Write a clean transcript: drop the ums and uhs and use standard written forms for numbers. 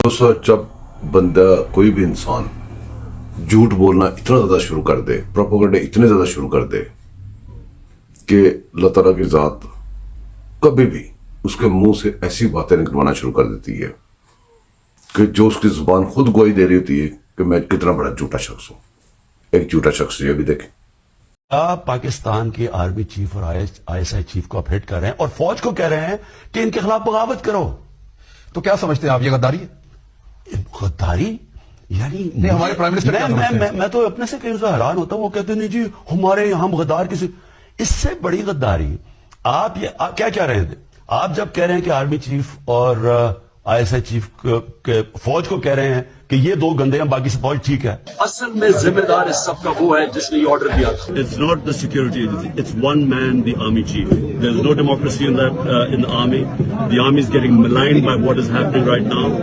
दोस्तों, जब बंदा कोई भी इंसान झूठ बोलना इतना ज्यादा शुरू कर दे, प्रोपेगेंडा इतने ज्यादा शुरू कर दे कि अल्लाह ताला की जात कभी भी उसके मुंह से ऐसी बातें निकलवाना शुरू कर देती है कि जो उसकी जुबान खुद गवाही दे रही होती है कि मैं कितना बड़ा झूठा शख्स हूं। एक झूठा शख्स ये भी देखें। आप पाकिस्तान के आर्मी चीफ और आईएसआई चीफ को आप हिट कर रहे हैं और फौज को कह रहे हैं कि इनके खिलाफ बगावत करो। तो क्या समझते हैं आप, ये गद्दारी है? गद्दारी यानी नहीं, हमारे प्राइम मिनिस्टर क्या समझते हैं? मैं तो अपने से कई हैरान होता हूं। वो कहते हैं नहीं जी हमारे हम गद्दार किसी, इससे बड़ी गद्दारी आप क्या कह रहे थे? आप जब कह रहे हैं कि आर्मी चीफ और आईएसआई चीफ के फौज को कह रहे हैं कि ये दो गंदे हैं, बाकी से फौज ठीक है। असल में जिम्मेदार इस सब का वो है जिसने ये ऑर्डर दिया था। It's not the security agency. It's one man, the army chief. There's no democracy in the army. The army is getting maligned by what is happening right now.